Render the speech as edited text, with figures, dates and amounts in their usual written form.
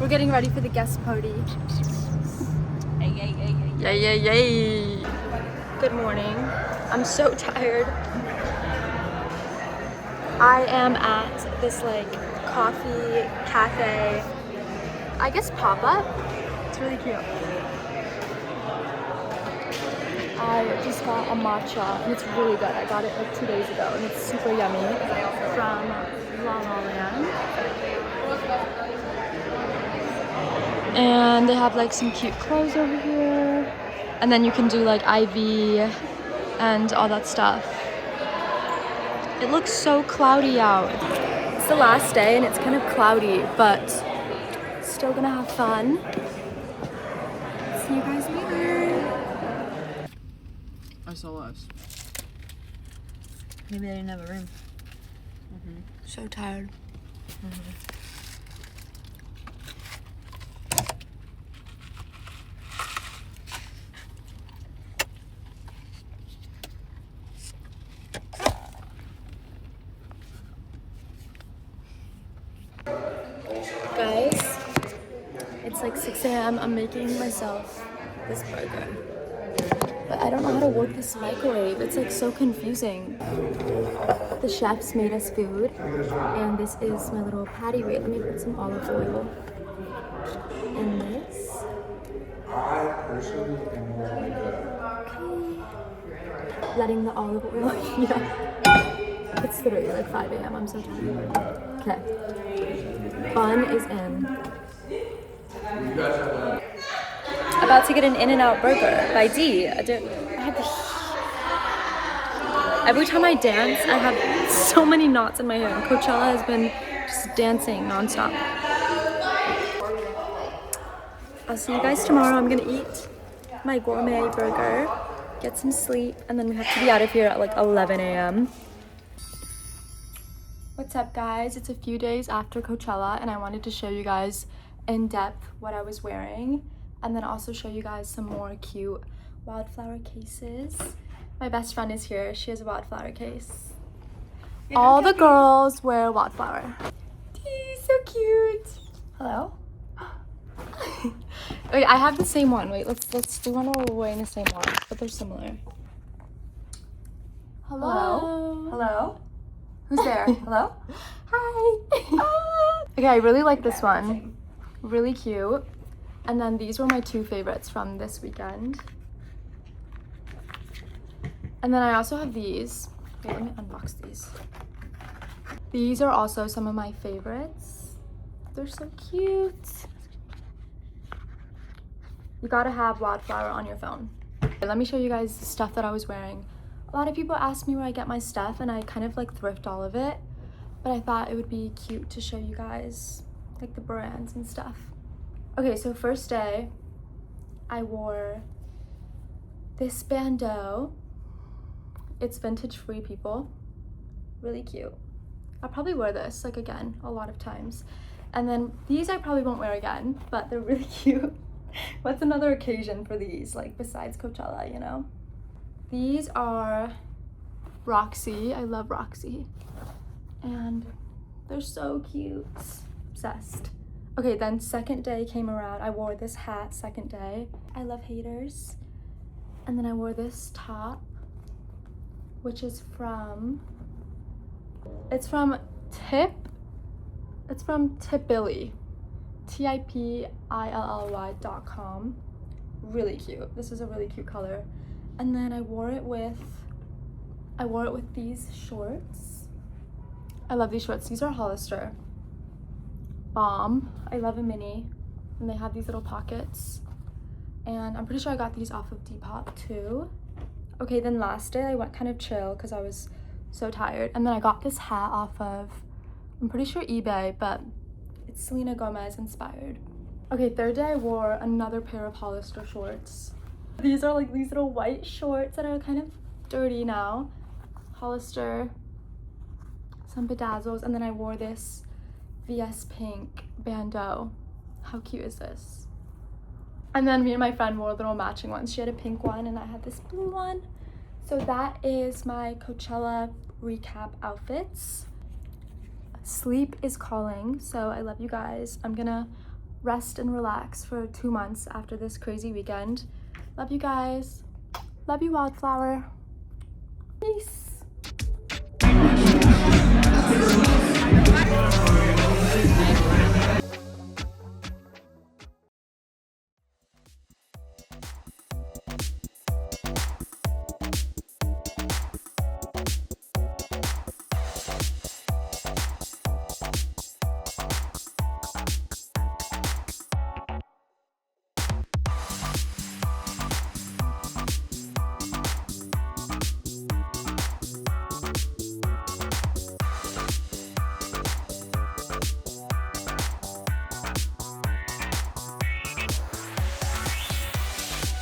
We're getting ready for the guest party. Yay, yay, yay. Good morning. I'm so tired. I am at this like coffee cafe, I guess pop-up. It's really cute. I just got a matcha and it's really good. I got it like 2 days ago and it's super yummy from La La Land. And they have like some cute clothes over here. And then you can do like IV and all that stuff. It looks so cloudy out. It's the last day and it's kind of cloudy, but still gonna have fun. See you guys later. I saw us. Maybe they didn't have a room. So tired. Guys, it's like 6 a.m. I'm making myself this burger. But I don't know how to work this microwave. It's like so confusing. The chefs made us food, and this is my little patty. Wait, let me put some olive oil in this. Okay. Letting the olive oil heat up. It's literally like 5 a.m. I'm so tired. Okay. Bun is in. About to get an In-N-Out burger by D. Every time I dance, I have so many knots in my hair. And Coachella has been just dancing nonstop. I'll see you guys tomorrow. I'm gonna eat my gourmet burger, get some sleep, and then we have to be out of here at like 11 a.m. What's up, guys? It's a few days after Coachella, and I wanted to show you guys in depth what I was wearing, and then also show you guys some more cute Wildflower cases. My best friend is here. She has a Wildflower case. All the girls wear Wildflower. So cute. Hello. Wait, I have the same one. Wait, let's do one where we're wearing the same one, but they're similar. Hello. Hello? Who's there? Hello? Hi. Okay, I really like this one. Really cute. And then these were my two favorites from this weekend. And then I also have these. Wait, let me unbox these. These are also some of my favorites. They're so cute. You gotta have Wildflower on your phone. Okay, let me show you guys the stuff that I was wearing. A lot of people ask me where I get my stuff, and I kind of like thrift all of it. But I thought it would be cute to show you guys like the brands and stuff. Okay, so first day, I wore this bandeau. It's vintage free, people. Really cute. I'll probably wear this like again a lot of times. And then these I probably won't wear again, but they're really cute. What's another occasion for these, like besides Coachella, you know? These are Roxy. I love Roxy. And they're so cute. Obsessed. Okay, then second day came around. I wore this hat second day. I love haters. And then I wore this top, which is from, it's from Tipilly, TIPILLY.com. Really cute. This is a really cute color. And then I wore it with these shorts. I love these shorts. These are Hollister. Bomb. I love a mini. And they have these little pockets. And I'm pretty sure I got these off of Depop too. Okay, then last day I went kind of chill because I was so tired. And then I got this hat off of, I'm pretty sure eBay, but it's Selena Gomez inspired. Okay, third day I wore another pair of Hollister shorts. These are like these little white shorts that are kind of dirty now. Hollister, some bedazzles, and then I wore this VS Pink bandeau. How cute is this? And then me and my friend wore little matching ones. She had a pink one and I had this blue one. So that is my Coachella recap outfits. Sleep is calling, so I love you guys. I'm gonna rest and relax for 2 months after this crazy weekend. Love you guys. Love you, Wildflower. Peace.